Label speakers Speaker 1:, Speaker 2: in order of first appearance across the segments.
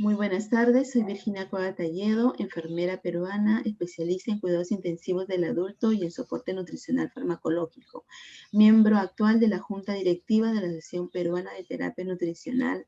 Speaker 1: Muy buenas tardes, soy Virginia Cueva Talledo, enfermera peruana, especialista en cuidados intensivos del adulto y en soporte nutricional farmacológico, miembro actual de la Junta Directiva de la Asociación Peruana de Terapia Nutricional,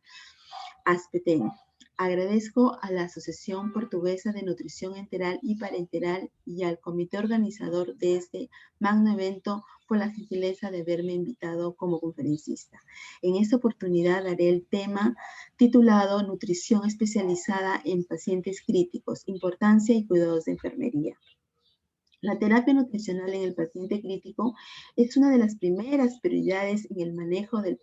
Speaker 1: ASPETEN. Agradezco a la Asociación Portuguesa de Nutrición Enteral y Parenteral y al comité organizador de este magno evento por la gentileza de haberme invitado como conferencista. En esta oportunidad daré el tema titulado Nutrición especializada en pacientes críticos, importancia y cuidados de enfermería. La terapia nutricional en el paciente crítico es una de las primeras prioridades en el manejo de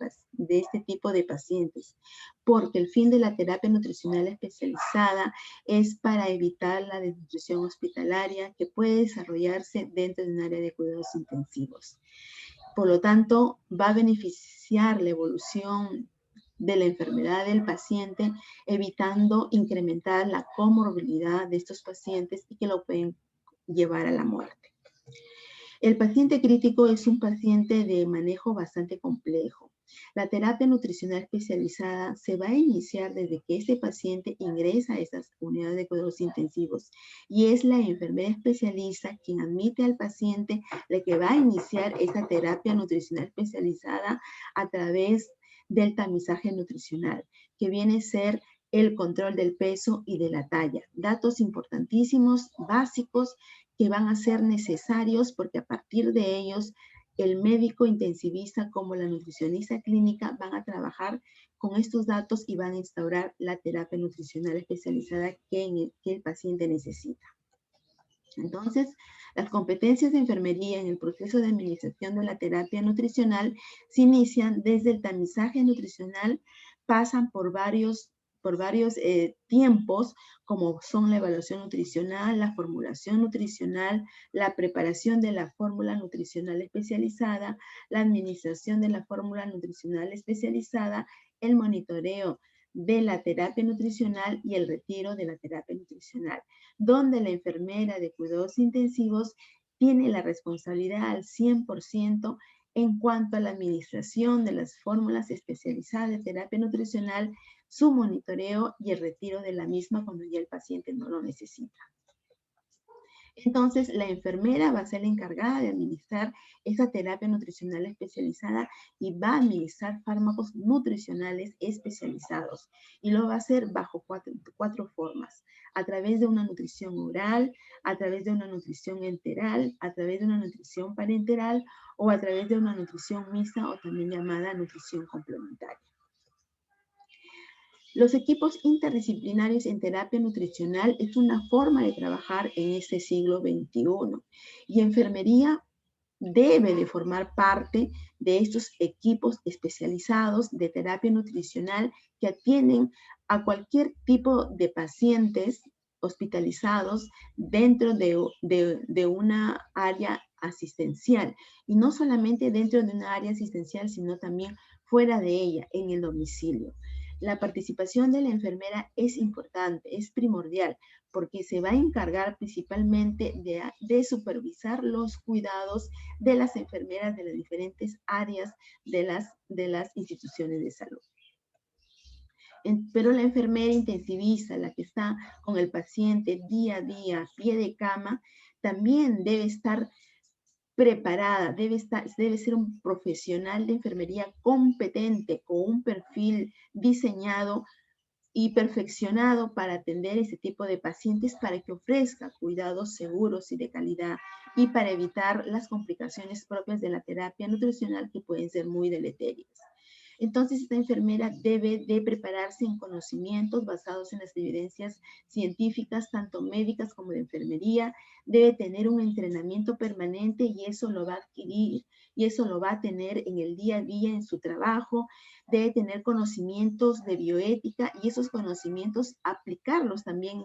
Speaker 1: este tipo de pacientes, porque el fin de la terapia nutricional especializada es para evitar la desnutrición hospitalaria que puede desarrollarse dentro de un área de cuidados intensivos. Por lo tanto, va a beneficiar la evolución de la enfermedad del paciente, evitando incrementar la comorbilidad de estos pacientes y que lo pueden llevar a la muerte. El paciente crítico es un paciente de manejo bastante complejo. La terapia nutricional especializada se va a iniciar desde que este paciente ingresa a estas unidades de cuidados intensivos y es la enfermera especialista quien admite al paciente la que va a iniciar esta terapia nutricional especializada a través del tamizaje nutricional, que viene a ser el control del peso y de la talla. Datos importantísimos, básicos, que van a ser necesarios porque a partir de ellos el médico intensivista como la nutricionista clínica van a trabajar con estos datos y van a instaurar la terapia nutricional especializada que el paciente necesita. Entonces, las competencias de enfermería en el proceso de administración de la terapia nutricional se inician desde el tamizaje nutricional, pasan por varios tiempos, como son la evaluación nutricional, la formulación nutricional, la preparación de la fórmula nutricional especializada, la administración de la fórmula nutricional especializada, el monitoreo de la terapia nutricional y el retiro de la terapia nutricional, donde la enfermera de cuidados intensivos tiene la responsabilidad al 100% en cuanto a la administración de las fórmulas especializadas de terapia nutricional, su monitoreo y el retiro de la misma cuando ya el paciente no lo necesita. Entonces, la enfermera va a ser la encargada de administrar esa terapia nutricional especializada y va a administrar fármacos nutricionales especializados. Y lo va a hacer bajo cuatro formas. A través de una nutrición oral, a través de una nutrición enteral, a través de una nutrición parenteral o a través de una nutrición mixta o también llamada nutrición complementaria. Los equipos interdisciplinarios en terapia nutricional es una forma de trabajar en este siglo XXI y enfermería debe de formar parte de estos equipos especializados de terapia nutricional que atienden a cualquier tipo de pacientes hospitalizados dentro de una área asistencial y no solamente dentro de una área asistencial, sino también fuera de ella, en el domicilio. La participación de la enfermera es importante, es primordial, porque se va a encargar principalmente de supervisar los cuidados de las enfermeras de las diferentes áreas de las instituciones de salud. Pero la enfermera intensivista, la que está con el paciente día a día, a pie de cama, también debe estar preparada, debe ser un profesional de enfermería competente, con un perfil diseñado y perfeccionado para atender ese tipo de pacientes para que ofrezca cuidados seguros y de calidad y para evitar las complicaciones propias de la terapia nutricional que pueden ser muy deleterias. Entonces, esta enfermera debe de prepararse en conocimientos basados en las evidencias científicas, tanto médicas como de enfermería, debe tener un entrenamiento permanente y eso lo va a adquirir y eso lo va a tener en el día a día en su trabajo, debe tener conocimientos de bioética y esos conocimientos aplicarlos también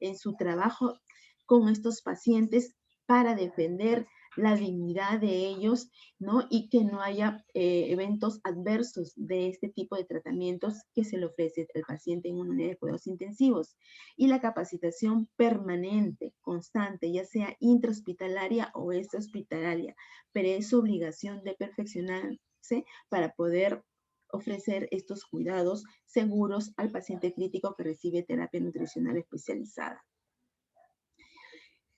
Speaker 1: en su trabajo con estos pacientes para defender la dignidad de ellos, ¿no? Y que no haya eventos adversos de este tipo de tratamientos que se le ofrece al paciente en una unidad de cuidados intensivos. Y la capacitación permanente, constante, ya sea intrahospitalaria o extrahospitalaria, pero es obligación de perfeccionarse para poder ofrecer estos cuidados seguros al paciente crítico que recibe terapia nutricional especializada.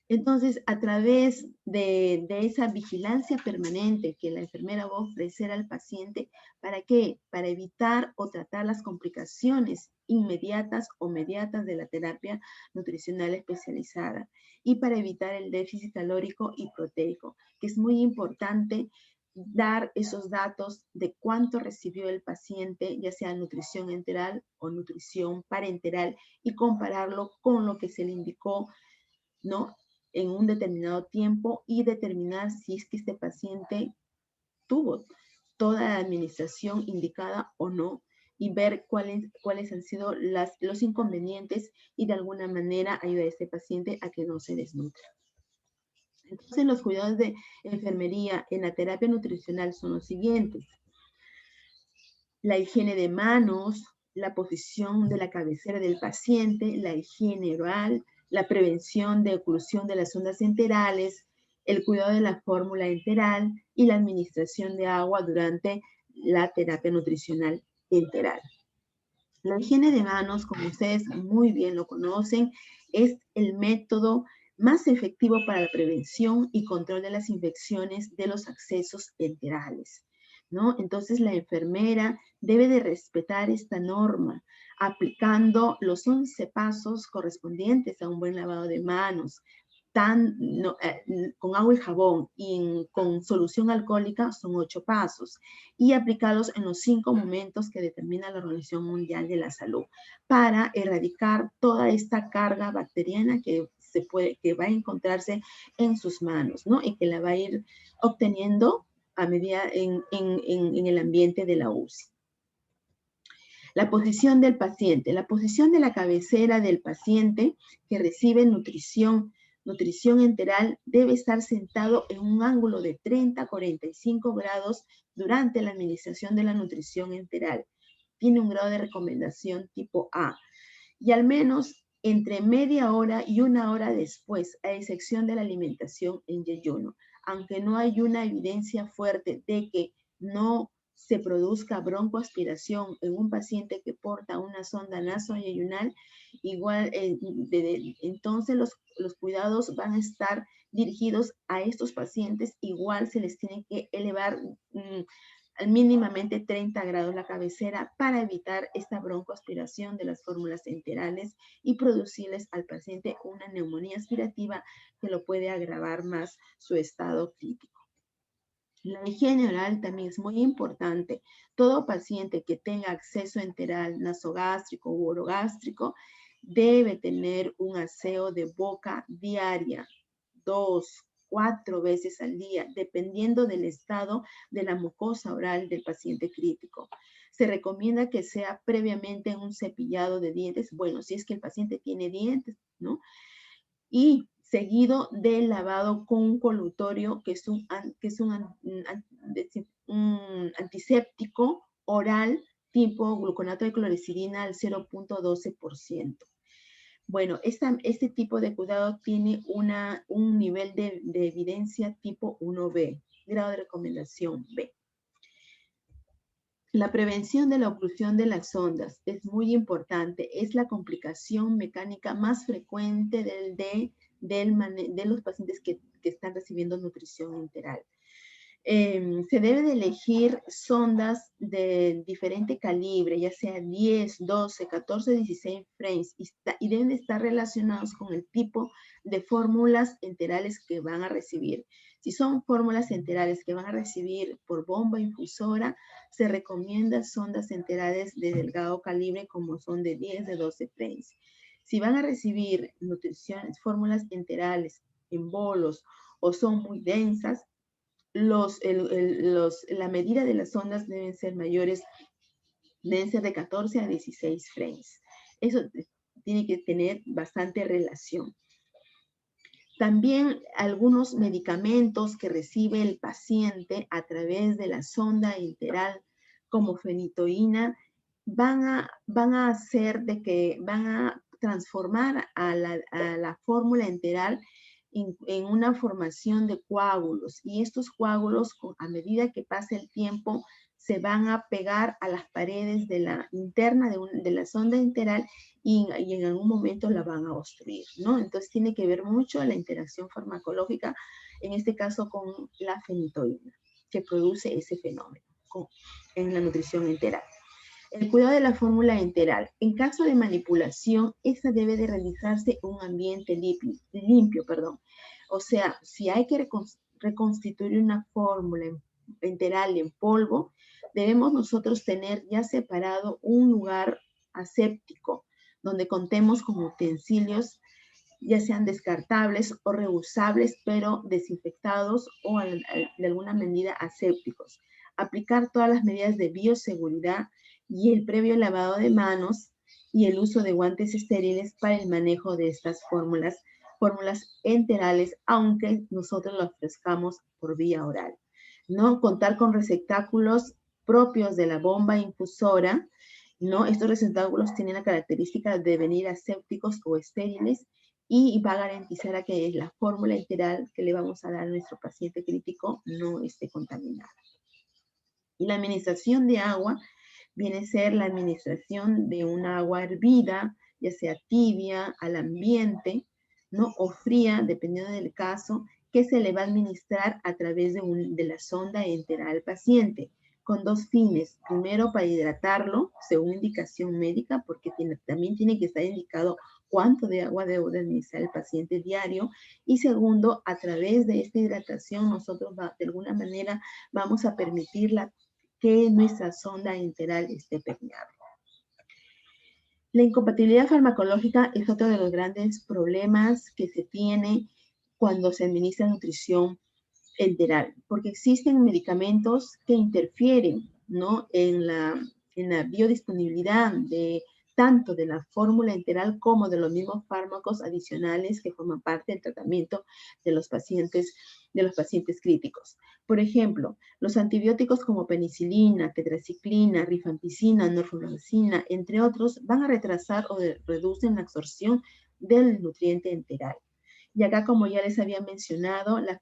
Speaker 1: Entonces, a través de esa vigilancia permanente que la enfermera va a ofrecer al paciente, ¿para qué? Para evitar o tratar las complicaciones inmediatas o mediatas de la terapia nutricional especializada y para evitar el déficit calórico y proteico, que es muy importante dar esos datos de cuánto recibió el paciente, ya sea nutrición enteral o nutrición parenteral, y compararlo con lo que se le indicó, ¿no?, en un determinado tiempo y determinar si es que este paciente tuvo toda la administración indicada o no y ver cuáles han sido los inconvenientes y de alguna manera ayudar a este paciente a que no se desnutra. Entonces, los cuidados de enfermería en la terapia nutricional son los siguientes: la higiene de manos, la posición de la cabecera del paciente, la higiene oral, la prevención de oclusión de las sondas enterales, el cuidado de la fórmula enteral y la administración de agua durante la terapia nutricional enteral. La higiene de manos, como ustedes muy bien lo conocen, es el método más efectivo para la prevención y control de las infecciones de los accesos enterales, ¿no? Entonces, la enfermera debe de respetar esta norma, aplicando los 11 pasos correspondientes a un buen lavado de manos, con agua y jabón y con solución alcohólica son 8 pasos, y aplicarlos en los 5 momentos que determina la Organización Mundial de la Salud para erradicar toda esta carga bacteriana que va a encontrarse en sus manos, ¿no? Y que la va a ir obteniendo a medida en el ambiente de la UCI. La posición del paciente. La posición de la cabecera del paciente que recibe nutrición enteral debe estar sentado en un ángulo de 30 a 45 grados durante la administración de la nutrición enteral. Tiene un grado de recomendación tipo A. Y al menos entre media hora y una hora después, a excepción de la alimentación en ayuno. Aunque no hay una evidencia fuerte de que no se produzca broncoaspiración en un paciente que porta una sonda nasoyeyunal, igual, entonces los cuidados van a estar dirigidos a estos pacientes. Igual se les tiene que elevar mínimamente 30 grados la cabecera para evitar esta broncoaspiración de las fórmulas enterales y producirles al paciente una neumonía aspirativa que lo puede agravar más su estado crítico. La higiene oral también es muy importante. Todo paciente que tenga acceso enteral nasogástrico u orogástrico debe tener un aseo de boca diaria, 2, 4 veces al día, dependiendo del estado de la mucosa oral del paciente crítico. Se recomienda que sea previamente un cepillado de dientes, bueno, si es que el paciente tiene dientes, ¿no? Y seguido del lavado con un colutorio, que es un antiséptico oral tipo gluconato de clorexidina al 0.12%. Bueno, este tipo de cuidado tiene un nivel de evidencia tipo 1B, grado de recomendación B. La prevención de la oclusión de las sondas es muy importante. Es la complicación mecánica más frecuente de los pacientes que están recibiendo nutrición enteral. Se debe de elegir sondas de diferente calibre, ya sea 10, 12, 14, 16 frames, y deben estar relacionados con el tipo de fórmulas enterales que van a recibir. Si son fórmulas enterales que van a recibir por bomba infusora, se recomiendan sondas enterales de delgado calibre, como son de 10, de 12 frames. Si van a recibir fórmulas enterales en bolos o son muy densas, la medida de las ondas deben ser mayores, deben ser de 14 a 16 frames. Eso tiene que tener bastante relación. También algunos medicamentos que recibe el paciente a través de la sonda enteral, como fenitoína, van a hacer de que van a transformar a la fórmula enteral en una formación de coágulos, y estos coágulos, a medida que pasa el tiempo, se van a pegar a las paredes de la interna de la sonda enteral y en algún momento la van a obstruir, ¿no? Entonces tiene que ver mucho la interacción farmacológica, en este caso con la fenitoína, que produce ese fenómeno en la nutrición enteral. El cuidado de la fórmula enteral. En caso de manipulación, esta debe de realizarse en un ambiente limpio. O sea, si hay que reconstituir una fórmula enteral en polvo, debemos nosotros tener ya separado un lugar aséptico, donde contemos con utensilios, ya sean descartables o reusables, pero desinfectados o de alguna medida asépticos. Aplicar todas las medidas de bioseguridad y el previo lavado de manos y el uso de guantes estériles para el manejo de estas fórmulas enterales, aunque nosotros lo ofrezcamos por vía oral. ¿No? Contar con receptáculos propios de la bomba infusora, ¿no? Estos receptáculos tienen la característica de venir asépticos o estériles y va a garantizar a que la fórmula enteral que le vamos a dar a nuestro paciente crítico no esté contaminada. Y la administración de agua viene a ser la administración de una agua hervida, ya sea tibia, al ambiente, ¿no? O fría, dependiendo del caso, que se le va a administrar a través de la sonda enteral al paciente, con dos fines. Primero, para hidratarlo, según indicación médica, porque también tiene que estar indicado cuánto de agua debe administrar el paciente diario. Y segundo, a través de esta hidratación, nosotros de alguna manera vamos a permitir que nuestra sonda enteral esté permeable. La incompatibilidad farmacológica es otro de los grandes problemas que se tiene cuando se administra nutrición enteral, porque existen medicamentos que interfieren, ¿no? en la biodisponibilidad tanto de la fórmula enteral como de los mismos fármacos adicionales que forman parte del tratamiento de los pacientes críticos. Por ejemplo, los antibióticos como penicilina, tetraciclina, rifampicina, norfloxacina, entre otros, van a retrasar o reducen la absorción del nutriente enteral. Y acá, como ya les había mencionado, la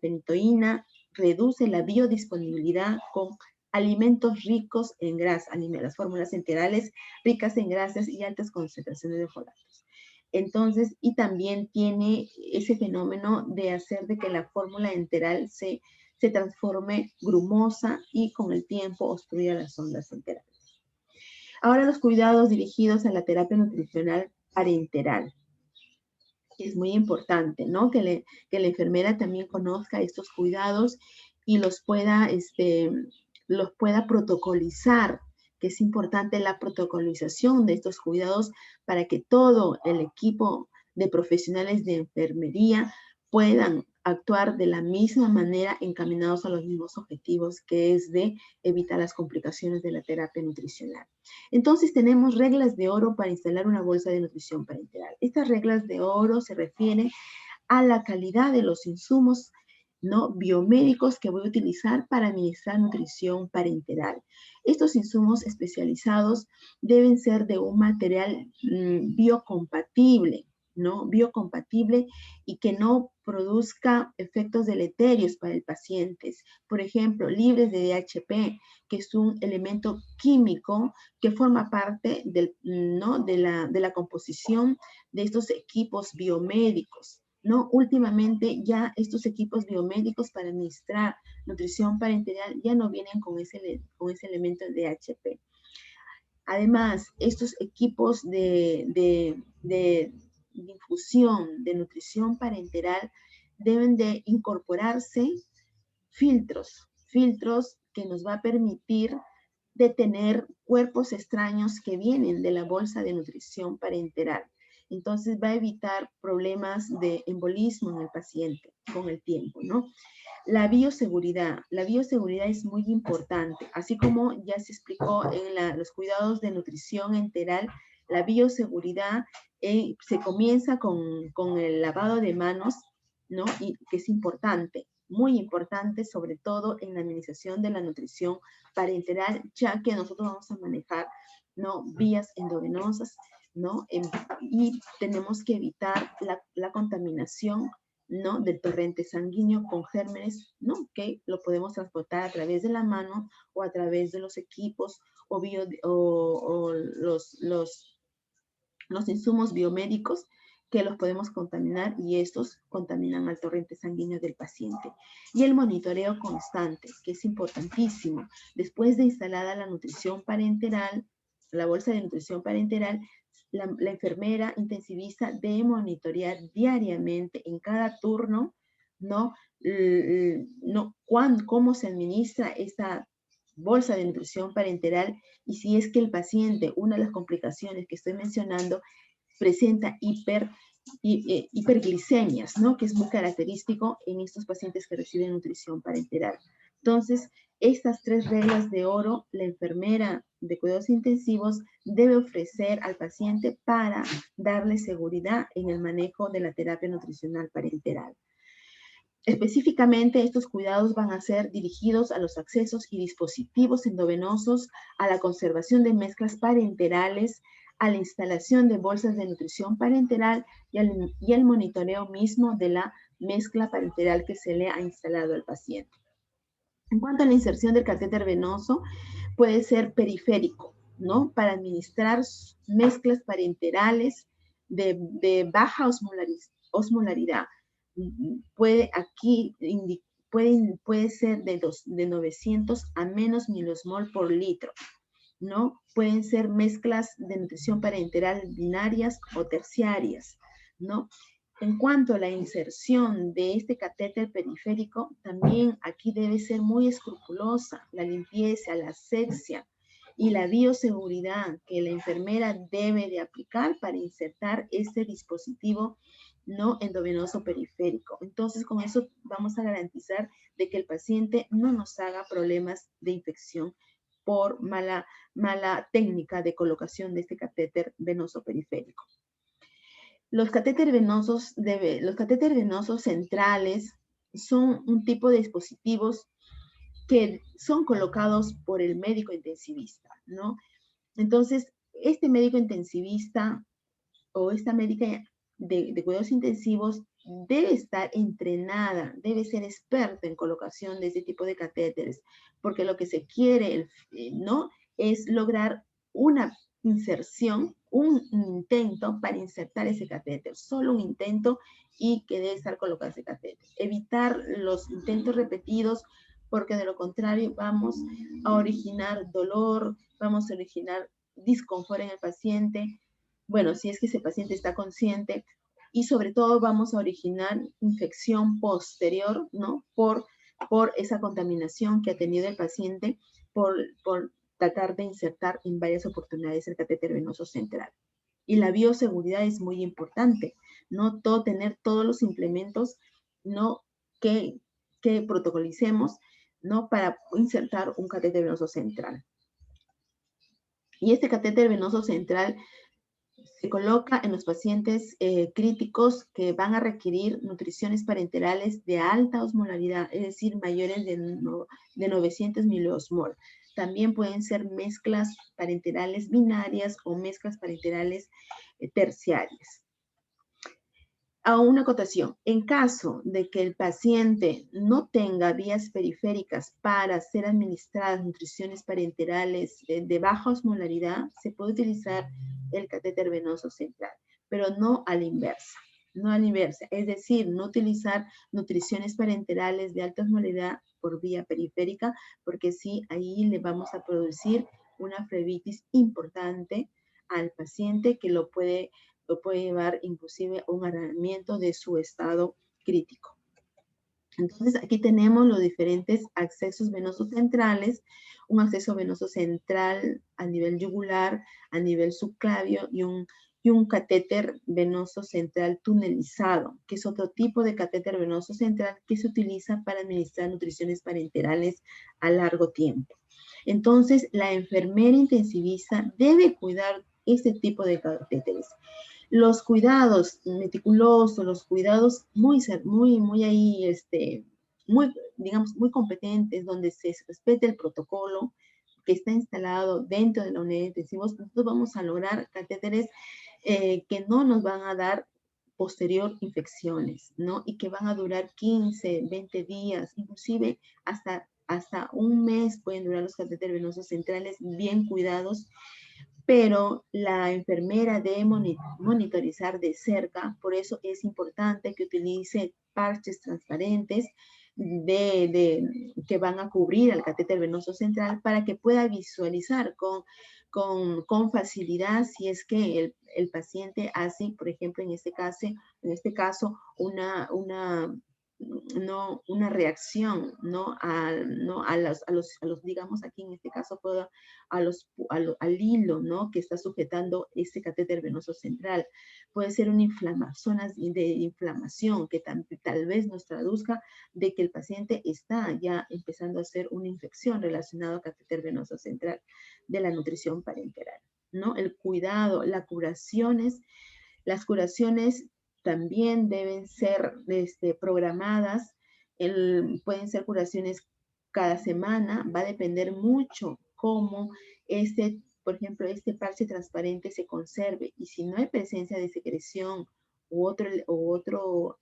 Speaker 1: fenitoína reduce la biodisponibilidad con alimentos ricos en grasa, las fórmulas enterales ricas en grasas y altas concentraciones de folatos. Entonces, y también tiene ese fenómeno de hacer de que la fórmula enteral se transforme grumosa y con el tiempo obstruya las ondas enterales. Ahora los cuidados dirigidos a la terapia nutricional parenteral. Es muy importante, ¿no? Que la enfermera también conozca estos cuidados y los pueda protocolizar, que es importante la protocolización de estos cuidados para que todo el equipo de profesionales de enfermería puedan actuar de la misma manera encaminados a los mismos objetivos, que es de evitar las complicaciones de la terapia nutricional. Entonces tenemos reglas de oro para instalar una bolsa de nutrición parenteral. Estas reglas de oro se refieren a la calidad de los insumos, ¿no? biomédicos que voy a utilizar para administrar nutrición parenteral. Estos insumos especializados deben ser de un material biocompatible, ¿no? Biocompatible y que no produzca efectos deleterios para el paciente. Por ejemplo, libres de DHP, que es un elemento químico que forma parte ¿no? de la composición de estos equipos biomédicos. ¿No? Últimamente ya estos equipos biomédicos para administrar nutrición parenteral ya no vienen con ese elemento de DHP. Además, estos equipos de infusión de nutrición parenteral deben de incorporarse filtros que nos va a permitir detener cuerpos extraños que vienen de la bolsa de nutrición parenteral. Entonces va a evitar problemas de embolismo en el paciente con el tiempo, ¿no? La bioseguridad es muy importante, así como ya se explicó en los cuidados de nutrición enteral, la bioseguridad se comienza con el lavado de manos, ¿no? Y que es importante, muy importante, sobre todo en la administración de la nutrición parenteral, ya que nosotros vamos a manejar, ¿no? vías endovenosas, ¿no? Y tenemos que evitar la contaminación, ¿no? Del torrente sanguíneo con gérmenes, ¿no? Que lo podemos transportar a través de la mano o a través de los equipos o los insumos biomédicos que los podemos contaminar y estos contaminan al torrente sanguíneo del paciente. Y el monitoreo constante, que es importantísimo. Después de instalada la nutrición parenteral, la bolsa de nutrición parenteral, la enfermera intensivista debe monitorear diariamente en cada turno, ¿no? Cómo se administra esta bolsa de nutrición parenteral y si es que el paciente, una de las complicaciones que estoy mencionando, presenta hiperglicemias, ¿no? Que es muy característico en estos pacientes que reciben nutrición parenteral. Entonces, estas 3 reglas de oro, la enfermera de cuidados intensivos debe ofrecer al paciente para darle seguridad en el manejo de la terapia nutricional parenteral. Específicamente, estos cuidados van a ser dirigidos a los accesos y dispositivos endovenosos, a la conservación de mezclas parenterales, a la instalación de bolsas de nutrición parenteral y al monitoreo mismo de la mezcla parenteral que se le ha instalado al paciente. En cuanto a la inserción del catéter venoso, puede ser periférico, ¿no? Para administrar mezclas parenterales de baja osmolaridad. Puede ser de 900 a menos milosmol por litro, ¿no? Pueden ser mezclas de nutrición parenteral binarias o terciarias, ¿no? En cuanto a la inserción de este catéter periférico, también aquí debe ser muy escrupulosa la limpieza, la asepsia y la bioseguridad que la enfermera debe de aplicar para insertar este dispositivo no endovenoso periférico. Entonces, con eso vamos a garantizar de que el paciente no nos haga problemas de infección por mala técnica de colocación de este catéter venoso periférico. Los catéteres venosos centrales son un tipo de dispositivos que son colocados por el médico intensivista, ¿no? Entonces, este médico intensivista o esta médica de cuidados intensivos debe estar entrenada, debe ser experta en colocación de este tipo de catéteres, porque lo que se quiere, ¿no? Es lograr una inserción, un intento para insertar ese catéter, solo un intento y que debe estar colocado ese catéter. Evitar los intentos repetidos porque de lo contrario vamos a originar dolor, vamos a originar disconfort en el paciente, bueno, si es que ese paciente está consciente, y sobre todo vamos a originar infección posterior, ¿no? Por esa contaminación que ha tenido el paciente por tratar de insertar en varias oportunidades el catéter venoso central. Y la bioseguridad es muy importante, ¿no? Tener todos los implementos, ¿no? Que protocolicemos, ¿no? Para insertar un catéter venoso central. Y este catéter venoso central se coloca en los pacientes críticos que van a requerir nutriciones parenterales de alta osmolaridad, es decir, mayores de 900 miliosmol. También pueden ser mezclas parenterales binarias o mezclas parenterales terciarias. A una acotación, en caso de que el paciente no tenga vías periféricas para ser administradas nutriciones parenterales de baja osmolaridad, se puede utilizar el catéter venoso central, pero no a la inversa. No a la inversa, es decir, no utilizar nutriciones parenterales de alta osmolaridad por vía periférica, porque sí, ahí le vamos a producir una flebitis importante al paciente que lo puede llevar inclusive a un agravamiento de su estado crítico. Entonces, aquí tenemos los diferentes accesos venosos centrales, un acceso venoso central a nivel yugular, a nivel subclavio y un catéter venoso central tunelizado, que es otro tipo de catéter venoso central que se utiliza para administrar nutriciones parenterales a largo tiempo. Entonces, la enfermera intensivista debe cuidar este tipo de catéteres. Los cuidados meticulosos, los cuidados muy ahí, digamos, muy competentes, donde se respete el protocolo que está instalado dentro de la unidad de intensivos, nosotros vamos a lograr catéteres que no nos van a dar posterior infecciones, ¿no? Y que van a durar 15, 20 días, inclusive hasta un mes pueden durar los catéteres venosos centrales bien cuidados, pero la enfermera debe monitorizar de cerca, por eso es importante que utilice parches transparentes que van a cubrir al catéter venoso central para que pueda visualizar con facilidad si es que el paciente hace, por ejemplo, en este caso una reacción, ¿no? A los, digamos, aquí en este caso, al hilo, ¿no? Que está sujetando este catéter venoso central. Puede ser zonas de inflamación que tal vez nos traduzca de que el paciente está ya empezando a hacer una infección relacionada al catéter venoso central de la nutrición parenteral, ¿no? El cuidado, las curaciones también deben ser programadas, pueden ser curaciones cada semana, va a depender mucho cómo por ejemplo, este parche transparente se conserve, y si no hay presencia de secreción u otro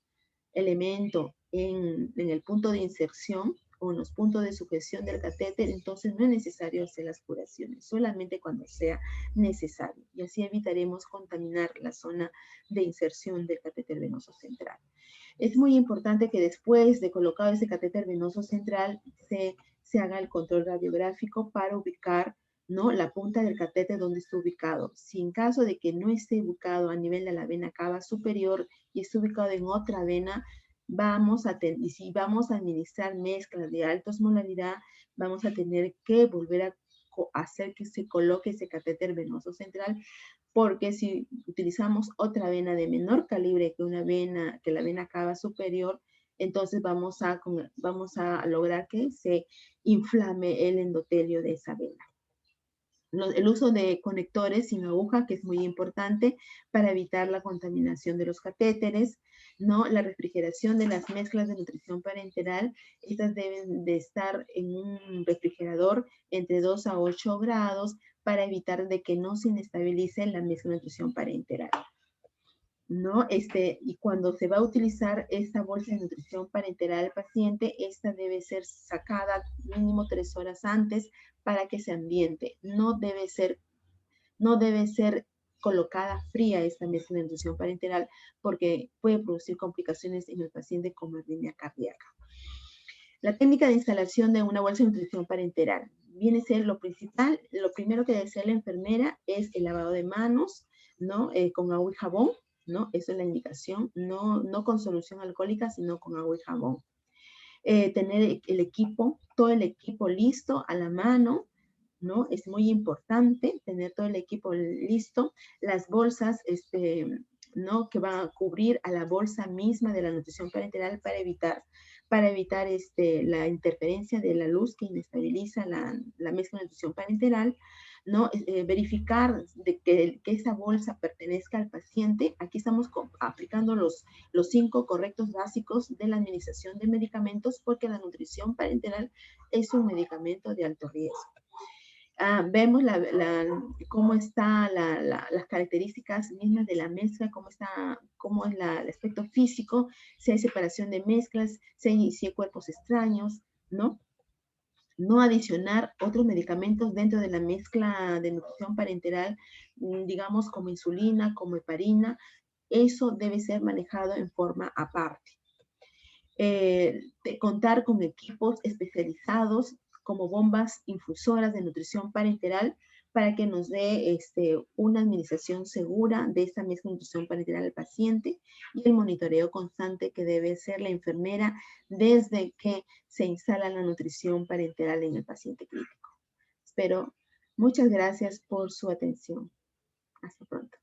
Speaker 1: elemento en el punto de inserción o en los puntos de sujeción del catéter, entonces no es necesario hacer las curaciones, solamente cuando sea necesario. Y así evitaremos contaminar la zona de inserción del catéter venoso central. Es muy importante que después de colocado ese catéter venoso central se haga el control radiográfico para ubicar, ¿no?, la punta del catéter donde está ubicado. Si en caso de que no esté ubicado a nivel de la vena cava superior y esté ubicado en otra vena, y si vamos a administrar mezclas de alta osmolaridad, vamos a tener que volver a hacer que se coloque ese catéter venoso central, porque si utilizamos otra vena de menor calibre que la vena cava superior, entonces vamos a lograr que se inflame el endotelio de esa vena. El uso de conectores sin aguja, que es muy importante para evitar la contaminación de los catéteres, ¿no? La refrigeración de las mezclas de nutrición parenteral, estas deben de estar en un refrigerador entre 2 a 8 grados para evitar de que no se inestabilice la mezcla de nutrición parenteral, ¿no? Y cuando se va a utilizar esta bolsa de nutrición parenteral al paciente, esta debe ser sacada mínimo 3 horas antes para que se ambiente. No debe ser colocada fría esta mezcla de nutrición parenteral, porque puede producir complicaciones en el paciente como arritmia cardíaca. La técnica de instalación de una bolsa de nutrición parenteral viene a ser lo principal. Lo primero que debe hacer la enfermera es el lavado de manos, ¿no? Con agua y jabón, ¿no? Esa es la indicación, no con solución alcohólica, sino con agua y jabón. Tener todo el equipo listo a la mano, ¿no? Es muy importante tener todo el equipo listo. Las bolsas, ¿no?, que van a cubrir a la bolsa misma de la nutrición parenteral para evitar la interferencia de la luz que inestabiliza la mezcla de nutrición parenteral, ¿no? Verificar de que esa bolsa pertenezca al paciente. Aquí estamos aplicando los 5 correctos básicos de la administración de medicamentos, porque la nutrición parenteral es un medicamento de alto riesgo. Vemos cómo están las características mismas de la mezcla, cómo es el aspecto físico, si hay separación de mezclas, si hay cuerpos extraños, ¿no? No adicionar otros medicamentos dentro de la mezcla de nutrición parenteral, digamos como insulina, como heparina. Eso debe ser manejado en forma aparte. Contar con equipos especializados como bombas infusoras de nutrición parenteral para que nos dé una administración segura de esta misma nutrición parenteral al paciente, y el monitoreo constante que debe hacer la enfermera desde que se instala la nutrición parenteral en el paciente crítico. Muchas gracias por su atención. Hasta pronto.